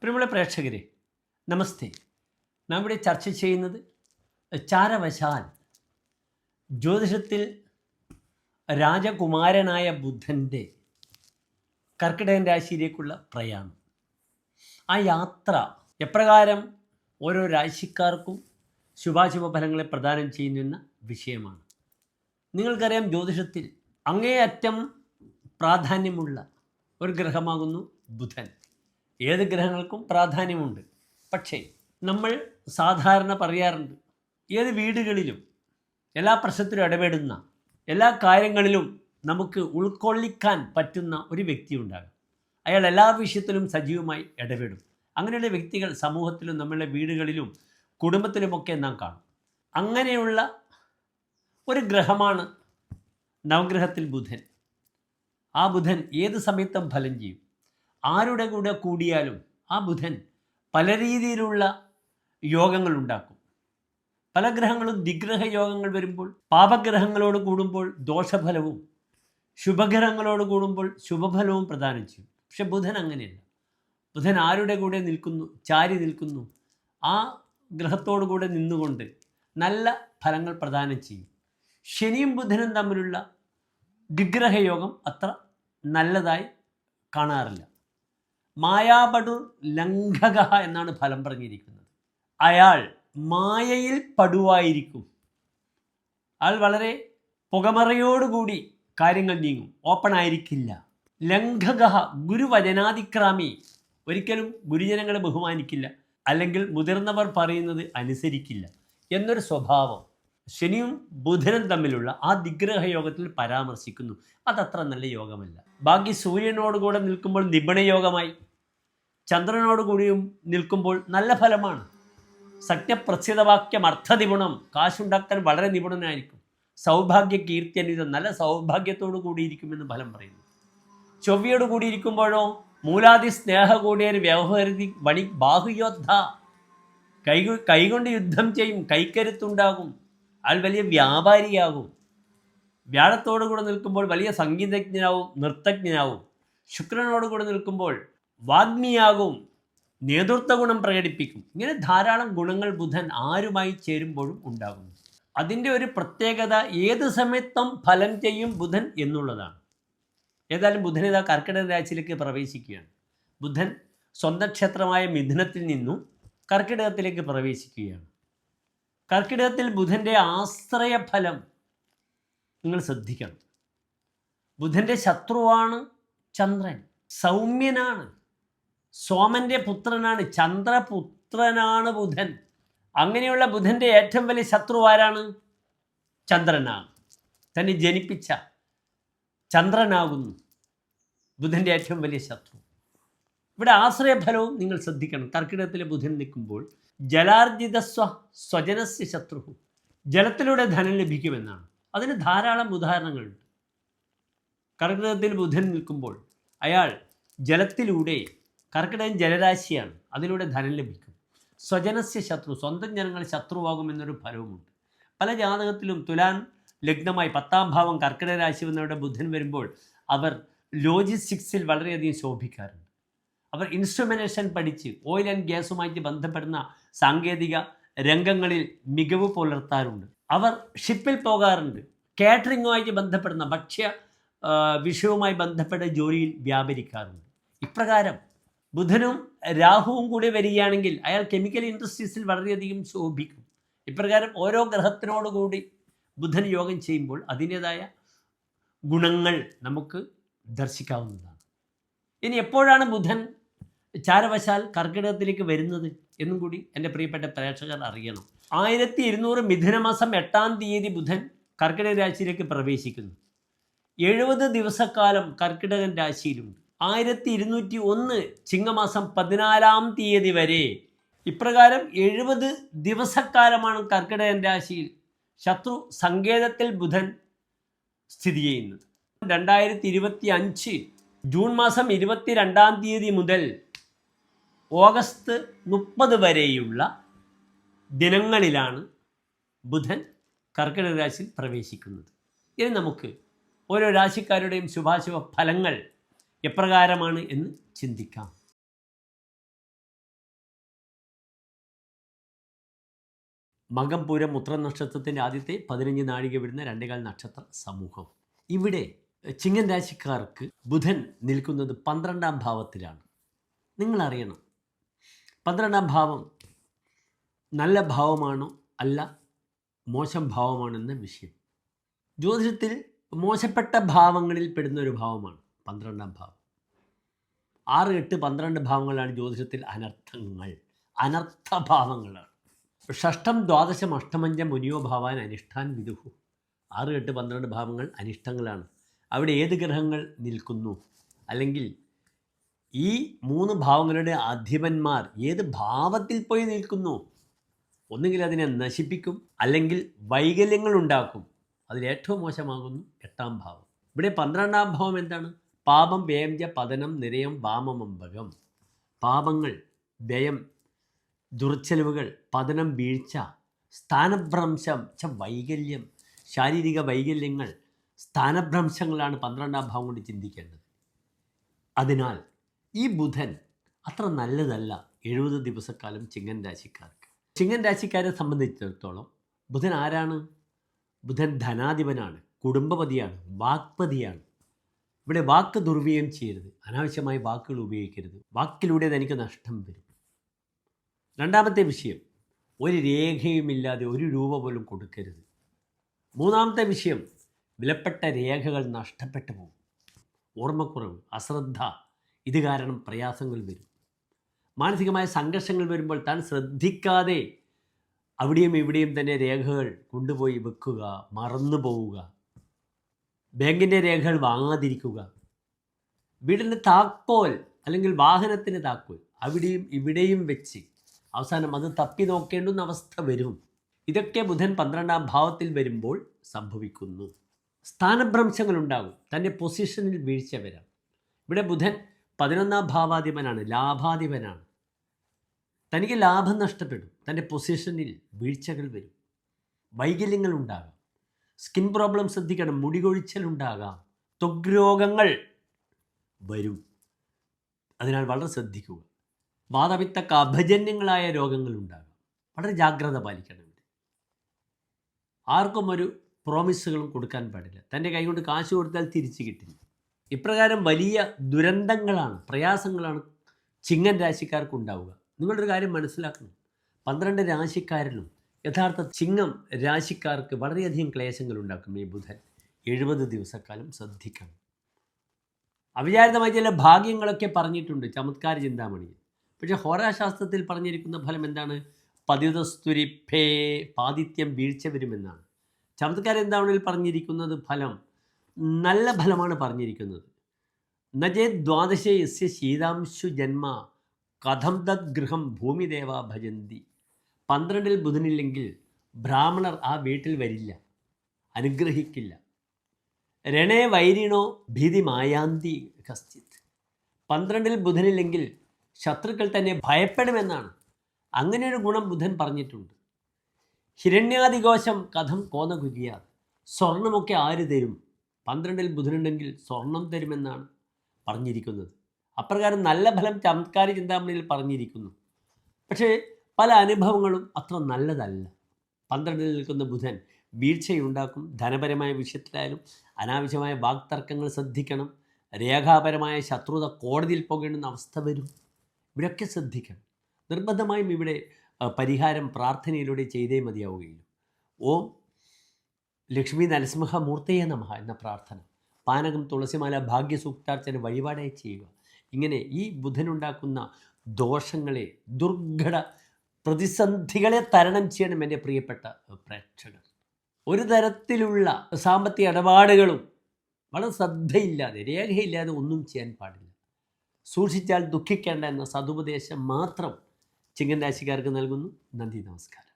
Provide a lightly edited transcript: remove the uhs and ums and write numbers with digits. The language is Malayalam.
പ്രിയമുള്ള പ്രേക്ഷകരെ നമസ്തേ. നാം ഇവിടെ ചർച്ച ചെയ്യുന്നത് ചാരവശാൽ ജ്യോതിഷത്തിൽ രാജകുമാരനായ ബുധൻ്റെ കർക്കിടകൻ രാശിയിലേക്കുള്ള പ്രയാണം, ആ യാത്ര എപ്രകാരം ഓരോ രാശിക്കാർക്കും ശുഭാശുഭ ഫലങ്ങളെ പ്രദാനം ചെയ്യുന്ന വിഷയമാണ്. നിങ്ങൾക്കറിയാം, ജ്യോതിഷത്തിൽ അങ്ങേയറ്റം പ്രാധാന്യമുള്ള ഒരു ഗ്രഹമാകുന്നു ബുധൻ. ഏത് ഗ്രഹങ്ങൾക്കും പ്രാധാന്യമുണ്ട്. പക്ഷേ നമ്മൾ സാധാരണ പറയാറുണ്ട്, ഏത് വീടുകളിലും എല്ലാ പ്രശ്നത്തിലും ഇടപെടുന്ന, എല്ലാ കാര്യങ്ങളിലും നമുക്ക് ഉൾക്കൊള്ളിക്കാൻ പറ്റുന്ന ഒരു വ്യക്തി ഉണ്ടാകും. അയാൾ എല്ലാ വിഷയത്തിലും സജീവമായി ഇടപെടും. അങ്ങനെയുള്ള വ്യക്തികൾ സമൂഹത്തിലും നമ്മളുടെ വീടുകളിലും കുടുംബത്തിലുമൊക്കെ നാം കാണും. അങ്ങനെയുള്ള ഒരു ഗ്രഹമാണ് നവഗ്രഹത്തിൽ ബുധൻ. ആ ബുധൻ ഏത് സമയത്തും ഫലം ചെയ്യും. ആരുടെ കൂടെ കൂടിയാലും ആ ബുധൻ പല രീതിയിലുള്ള യോഗങ്ങൾ ഉണ്ടാക്കും. പല ഗ്രഹങ്ങളും ദിഗ്രഹ യോഗങ്ങൾ വരുമ്പോൾ പാപഗ്രഹങ്ങളോട് കൂടുമ്പോൾ ദോഷഫലവും, ശുഭഗ്രഹങ്ങളോട് കൂടുമ്പോൾ ശുഭഫലവും പ്രദാനം ചെയ്യും. പക്ഷെ ബുധൻ അങ്ങനെയല്ല. ബുധൻ ആരുടെ കൂടെ നിൽക്കുന്നു, ചാരി നിൽക്കുന്നു, ആ ഗ്രഹത്തോടു കൂടെ നിന്നുകൊണ്ട് നല്ല ഫലങ്ങൾ പ്രദാനം ചെയ്യും. ശനിയും ബുധനും തമ്മിലുള്ള ദിഗ്രഹയോഗം അത്ര നല്ലതായി കാണാറില്ല. മായാപടു ലംഘക എന്നാണ് ഫലം പറഞ്ഞിരിക്കുന്നത്. അയാൾ മായയിൽ പടുവായിരിക്കും. അയാൾ വളരെ പുകമറയോടുകൂടി കാര്യങ്ങൾ നീങ്ങും, ഓപ്പൺ ആയിരിക്കില്ല. ലംഘക ഗുരുവചനാതിക്രാമി, ഒരിക്കലും ഗുരുജനങ്ങളെ ബഹുമാനിക്കില്ല, അല്ലെങ്കിൽ മുതിർന്നവർ പറയുന്നത് അനുസരിക്കില്ല എന്നൊരു സ്വഭാവം ശനിയും ബുധനും തമ്മിലുള്ള ആ ദിഗ്രഹ യോഗത്തിൽ പരാമർശിക്കുന്നു. അതത്ര നല്ല യോഗമല്ല. ബാക്കി സൂര്യനോടുകൂടെ നിൽക്കുമ്പോൾ നിപുണയോഗമായി, ചന്ദ്രനോട് കൂടിയും നിൽക്കുമ്പോൾ നല്ല ഫലമാണ്. സത്യപ്രസിദ്ധവാക്യം അർത്ഥനിപുണം, കാശുണ്ടാക്കാൻ വളരെ നിപുണനായിരിക്കും. സൗഭാഗ്യ കീർത്തിയനിതം, നല്ല സൗഭാഗ്യത്തോടു കൂടിയിരിക്കുമെന്ന് ഫലം പറയുന്നു. ചൊവ്വയോട് കൂടിയിരിക്കുമ്പോഴോ മൂലാദി സ്നേഹ കൂടിയൊരു വ്യവഹൃതി വണി ബാഹുയോദ്ധ, കൈകൊണ്ട് യുദ്ധം ചെയ്യും, കൈക്കരുത്തുണ്ടാകും, അയാൾ വലിയ വ്യാപാരിയാകും. വ്യാഴത്തോടു കൂടെ നിൽക്കുമ്പോൾ വലിയ സംഗീതജ്ഞനാവും, നൃത്തജ്ഞനാവും. ശുക്രനോട് കൂടെ നിൽക്കുമ്പോൾ വാഗ്മിയാകും, നേതൃത്വ ഗുണം പ്രകടിപ്പിക്കും. ഇങ്ങനെ ധാരാളം ഗുണങ്ങൾ ബുധൻ ആരുമായി ചേരുമ്പോഴും ഉണ്ടാകുന്നു. അതിൻ്റെ ഒരു പ്രത്യേകത ഏത് സമയത്തും ഫലം ചെയ്യും ബുധൻ എന്നുള്ളതാണ്. ഏതായാലും ബുധൻ ഇതാ കർക്കിടക രാശിയിലേക്ക് പ്രവേശിക്കുകയാണ്. ബുധൻ സ്വന്തം ക്ഷേത്രമായ മിഥുനത്തിൽ നിന്നും കർക്കിടകത്തിലേക്ക് പ്രവേശിക്കുകയാണ്. കർക്കിടകത്തിൽ ബുധൻ്റെ ആശ്രയ ഫലം നിങ്ങൾ ശ്രദ്ധിക്കണം. ബുധൻ്റെ ശത്രുവാണ് ചന്ദ്രൻ. സൗമ്യനാണ്, സോമൻ്റെ പുത്രനാണ്, ചന്ദ്രപുത്രനാണ് ബുധൻ. അങ്ങനെയുള്ള ബുധൻ്റെ ഏറ്റവും വലിയ ശത്രു ആരാണ്? ചന്ദ്രനാണ്. തന്നെ ജനിപ്പിച്ച ചന്ദ്രനാകുന്നു ബുധൻ്റെ ഏറ്റവും വലിയ ശത്രു. ഇവിടെ ആശ്രയഫലവും നിങ്ങൾ ശ്രദ്ധിക്കണം. കർക്കിടകത്തിലെ ബുധൻ നിൽക്കുമ്പോൾ ജലാർജിത സ്വജനസ്യ ശത്രു, ജലത്തിലൂടെ ധനം ലഭിക്കുമെന്നാണ്. അതിന് ധാരാളം ഉദാഹരണങ്ങളുണ്ട്. കർക്കിടകത്തിൽ ബുധൻ നിൽക്കുമ്പോൾ അയാൾ ജലത്തിലൂടെ, കർക്കിടകൻ ജലരാശിയാണ്, അതിലൂടെ ധനം ലഭിക്കും. സ്വജനസ്യ ശത്രു, സ്വന്തം ജനങ്ങൾ ശത്രുവാകുമെന്നൊരു ഫലവുമുണ്ട്. പല ജാതകത്തിലും തുലാൻ ലഗ്നമായി 10ാം ഭാവം കർക്കിടക രാശി വന്നവരുടെ ബുധൻ വരുമ്പോൾ അവർ ലോജിസ്റ്റിക്സിൽ വളരെയധികം ശോഭിക്കാറുണ്ട്. അവർ ഇൻസ്ട്രുമെൻറ്റേഷൻ പഠിച്ച് ഓയിൽ ആൻഡ് ഗ്യാസുമായിട്ട് ബന്ധപ്പെടുന്ന സാങ്കേതിക രംഗങ്ങളിൽ മികവ് പുലർത്താറുണ്ട്. അവർ ഷിപ്പിൽ പോകാറുണ്ട്. കാറ്ററിങ്ങുമായിട്ട് ബന്ധപ്പെടുന്ന ഭക്ഷ്യ വിഷയവുമായി ബന്ധപ്പെട്ട ജോലിയിൽ വ്യാപരിക്കാറുണ്ട്. ഇപ്രകാരം ബുധനും രാഹുവും കൂടി വരികയാണെങ്കിൽ അയാൾ കെമിക്കൽ ഇൻഡസ്ട്രീസിൽ വളരെയധികം ശോഭിക്കും. ഇപ്രകാരം ഓരോ ഗ്രഹത്തിനോടുകൂടി ബുധൻ യോഗം ചെയ്യുമ്പോൾ അതിൻ്റേതായ ഗുണങ്ങൾ നമുക്ക് ദർശിക്കാവുന്നതാണ്. ഇനി എപ്പോഴാണ് ബുധൻ ചാരവശാൽ കർക്കിടകത്തിലേക്ക് വരുന്നത് എന്നും കൂടി എൻ്റെ പ്രിയപ്പെട്ട പ്രേക്ഷകർ അറിയണം. 1200 മിഥുനമാസം 8ാം തീയതി ബുധൻ കർക്കിടക രാശിയിലേക്ക് പ്രവേശിക്കുന്നു. 70 ദിവസക്കാലം കർക്കിടകൻ രാശിയിലുണ്ട്. 1201 ചിങ്ങമാസം 14ാം തീയതി വരെ. ഇപ്രകാരം 70 ദിവസക്കാലമാണ് കർക്കിടകൻ രാശിയിൽ ശത്രു സങ്കേതത്തിൽ ബുധൻ സ്ഥിതി ചെയ്യുന്നത്. 2025 ജൂൺ മാസം 22ാം തീയതി മുതൽ ഓഗസ്റ്റ് 30 വരെയുള്ള ദിനങ്ങളിലാണ് ബുധൻ കർക്കിടക രാശിയിൽ പ്രവേശിക്കുന്നത്. ഇനി നമുക്ക് ഓരോ രാശിക്കാരുടെയും ശുഭാശുഭ ഫലങ്ങൾ എപ്രകാരമാണ് എന്ന് ചിന്തിക്കാം. മകം പൂരം ഉത്രം നക്ഷത്രത്തിൻ്റെ ആദ്യത്തെ 15 നാഴിക വരുന്ന 2 നക്ഷത്ര സമൂഹം. ഇവിടെ ചിങ്ങൻ രാശിക്കാർക്ക് ബുധൻ നിൽക്കുന്നത് 12ാം ഭാവത്തിലാണ്. നിങ്ങളറിയണം, 12ാം ഭാവം നല്ല ഭാവമാണോ അല്ല മോശം ഭാവമാണോ എന്ന വിഷയം. ജ്യോതിഷത്തിൽ മോശപ്പെട്ട ഭാവങ്ങളിൽ പെടുന്ന ഒരു ഭാവമാണ് 12ാം ഭാവം. 6, 8, 12 ഭാവങ്ങളാണ് ജ്യോതിഷത്തിൽ അനർത്ഥഭാവങ്ങളാണ്. ഷഷ്ടം, ദ്വാദശം, അഷ്ടമഞ്ചം മുനിയോ ഭാവാൻ അനിഷ്ടാൻ വിദുഹു. 6, 8, 12 ഭാവങ്ങൾ അനിഷ്ടങ്ങളാണ്. അവിടെ ഏത് ഗ്രഹങ്ങൾ നിൽക്കുന്നു, അല്ലെങ്കിൽ ഈ 3 ഭാവങ്ങളുടെ അധിപന്മാർ ഏത് ഭാവത്തിൽ പോയി നിൽക്കുന്നു, ഒന്നുകിൽ അതിനെ നശിപ്പിക്കും, അല്ലെങ്കിൽ വൈകല്യങ്ങൾ ഉണ്ടാക്കും. അതിലേറ്റവും മോശമാകുന്നു 8ാം ഭാവം. ഇവിടെ 12ാം ഭാവം എന്താണ്? പാപം, വ്യയം, പതനം, നിരയം, വാമമംബകം. പാപങ്ങൾ, വ്യയം, ദുർച്ചെലവുകൾ, പതനം, വീഴ്ച, സ്ഥാനഭ്രംശം, വൈകല്യം, ശാരീരിക വൈകല്യങ്ങൾ, സ്ഥാനഭ്രംശങ്ങളാണ് 12ാം ഭാവം കൊണ്ട് ചിന്തിക്കേണ്ടത്. അതിനാൽ ഈ ബുധൻ അത്ര നല്ലതല്ല 70 ദിവസക്കാലം ചിങ്ങൻ രാശിക്കാർക്ക്. ചിങ്ങൻ രാശിക്കാരെ സംബന്ധിച്ചിടത്തോളം ബുധൻ ആരാണ്? ബുധൻ ധനാധിപനാണ്, കുടുംബപതിയാണ്, വാക്പതിയാണ്. ഇവിടെ വാക്ക് ദുർവ്യയം ചെയ്യരുത്, അനാവശ്യമായി വാക്കുകൾ ഉപയോഗിക്കരുത്. വാക്കിലൂടെ തനിക്ക് നഷ്ടം വരും. 2ാമത്തെ വിഷയം, ഒരു രേഖയുമില്ലാതെ 1 രൂപ പോലും കൊടുക്കരുത്. 3ാമത്തെ വിഷയം, വിലപ്പെട്ട രേഖകൾ നഷ്ടപ്പെട്ടു പോകും. ഓർമ്മക്കുറവ്, അശ്രദ്ധ, ഇത് കാരണം പ്രയാസങ്ങൾ വരും. മാനസികമായ സംഘർഷങ്ങൾ വരുമ്പോൾ താൻ ശ്രദ്ധിക്കാതെ അവിടെയും ഇവിടെയും തന്നെ രേഖകൾ കൊണ്ടുപോയി വെക്കുക, മറന്നു പോവുക, ബാങ്കിൻ്റെ രേഖകൾ വാങ്ങാതിരിക്കുക, വീടിൻ്റെ താക്കോൽ അല്ലെങ്കിൽ വാഹനത്തിൻ്റെ താക്കോൽ അവിടെയും ഇവിടെയും വെച്ച് അവസാനം അത് തപ്പി നോക്കേണ്ടുന്ന അവസ്ഥ വരും. ഇതൊക്കെ ബുധൻ 12ാം ഭാവത്തിൽ വരുമ്പോൾ സംഭവിക്കുന്നു. സ്ഥാനഭ്രംശങ്ങൾ ഉണ്ടാകും, തൻ്റെ പൊസിഷനിൽ വീഴ്ച വരാം. ഇവിടെ ബുധൻ 11ാം ഭാവാധിപനാണ്, ലാഭാധിപനാണ്. തനിക്ക് ലാഭം നഷ്ടപ്പെടും, തൻ്റെ പൊസിഷനിൽ വീഴ്ചകൾ വരും, വൈകല്യങ്ങൾ ഉണ്ടാകാം, സ്കിൻ പ്രോബ്ലം ശ്രദ്ധിക്കണം, മുടികൊഴിച്ചലുണ്ടാകാം, ത്വഗ് രോഗങ്ങൾ വരും. അതിനാൽ വളരെ ശ്രദ്ധിക്കുക. വാതപിത്ത കഫജന്യങ്ങളായ രോഗങ്ങൾ ഉണ്ടാകാം, വളരെ ജാഗ്രത പാലിക്കണം. ഇവിടെ ആർക്കും ഒരു പ്രോമിസുകളും കൊടുക്കാൻ പാടില്ല. തൻ്റെ കൈകൊണ്ട് കാശ് കൊടുത്താൽ തിരിച്ചു കിട്ടില്ല. ഇപ്രകാരം വലിയ ദുരന്തങ്ങളാണ്, പ്രയാസങ്ങളാണ് ചിങ്ങൻ രാശിക്കാർക്ക് ഉണ്ടാവുക. നിങ്ങളൊരു കാര്യം മനസ്സിലാക്കണം, 12 രാശിക്കാരിലും യഥാർത്ഥ ചിങ്ങം രാശിക്കാർക്ക് വളരെയധികം ക്ലേശങ്ങൾ ഉണ്ടാക്കും ഈ ബുധൻ. 70 ദിവസക്കാലം ശ്രദ്ധിക്കണം. അവിചാരിതമായ ചില ഭാഗ്യങ്ങളൊക്കെ പറഞ്ഞിട്ടുണ്ട് ചമത്കാര ചിന്താമണിയിൽ. പക്ഷേ ഹോരാശാസ്ത്രത്തിൽ പറഞ്ഞിരിക്കുന്ന ഫലം എന്താണ്? പതിതസ്തുരിഭേ, പാതിത്യം വീഴ്ച വരുമെന്നാണ്. ചമത്കാര ചിന്താമണിയിൽ പറഞ്ഞിരിക്കുന്നത് ഫലം നല്ല ഫലമാണ് പറഞ്ഞിരിക്കുന്നത്. നജേ ദ്വാദശേ യസ്യ ശീതാംശു ജന്മ കഥം തദ് ഗൃഹം ഭൂമിദേവ ഭജന്തി. 12 ബുധനില്ലെങ്കിൽ ബ്രാഹ്മണർ ആ വീട്ടിൽ വരില്ല, അനുഗ്രഹിക്കില്ല. രണേ വൈരിണോ ഭീതി മായാന്തി കശ്ചിത്. 12 ബുധനില്ലെങ്കിൽ ശത്രുക്കൾ തന്നെ ഭയപ്പെടുമെന്നാണ്. അങ്ങനെ ഒരു ഗുണം ബുധൻ പറഞ്ഞിട്ടുണ്ട്. ഹിരണ്യാദികോശം കഥം കോന കുര്യാത്. സ്വർണമൊക്കെ ആര് തരും? 12 ബുധനുണ്ടെങ്കിൽ സ്വർണം തരുമെന്നാണ് പറഞ്ഞിരിക്കുന്നത്. അപ്രകാരം നല്ല ഫലം ചമത്കാര ചിന്താമണിയിൽ പറഞ്ഞിരിക്കുന്നു. പക്ഷേ പല അനുഭവങ്ങളും അത്ര നല്ലതല്ല. 12 നിൽക്കുന്ന ബുധൻ വീഴ്ചയുണ്ടാക്കും. ധനപരമായ വിഷയത്തിലായാലും അനാവശ്യമായ വാക്തർക്കങ്ങൾ ശ്രദ്ധിക്കണം. രേഖാപരമായ ശത്രുത കോടതിയിൽ പോകേണ്ടുന്ന അവസ്ഥ വരും. ഇവിടെയൊക്കെ ശ്രദ്ധിക്കണം. നിർബന്ധമായും ഇവിടെ പരിഹാരം പ്രാർത്ഥനയിലൂടെ ചെയ്തേ മതിയാവുകയുള്ളൂ. ഓം ലക്ഷ്മി നരസിംഹമൂർത്തയെ നമഃ എന്ന പ്രാർത്ഥന, പാനകം, തുളസിമാല, ഭാഗ്യസൂക്താർച്ചന വഴിപാടായി ചെയ്യുക. ഇങ്ങനെ ഈ ബുധനുണ്ടാക്കുന്ന ദോഷങ്ങളെ, ദുർഘട പ്രതിസന്ധികളെ തരണം ചെയ്യണം എൻ്റെ പ്രിയപ്പെട്ട പ്രേക്ഷകർ. ഒരു തരത്തിലുള്ള സാമ്പത്തിക ഇടപാടുകളും വളരെ ശ്രദ്ധയില്ലാതെ, രേഖയില്ലാതെ ഒന്നും ചെയ്യാൻ പാടില്ല. സൂക്ഷിച്ചാൽ ദുഃഖിക്കേണ്ട എന്ന സതുപദേശം മാത്രം ചിങ്ങൻ രാശിക്കാർക്ക് നൽകുന്നു. നന്ദി, നമസ്കാരം.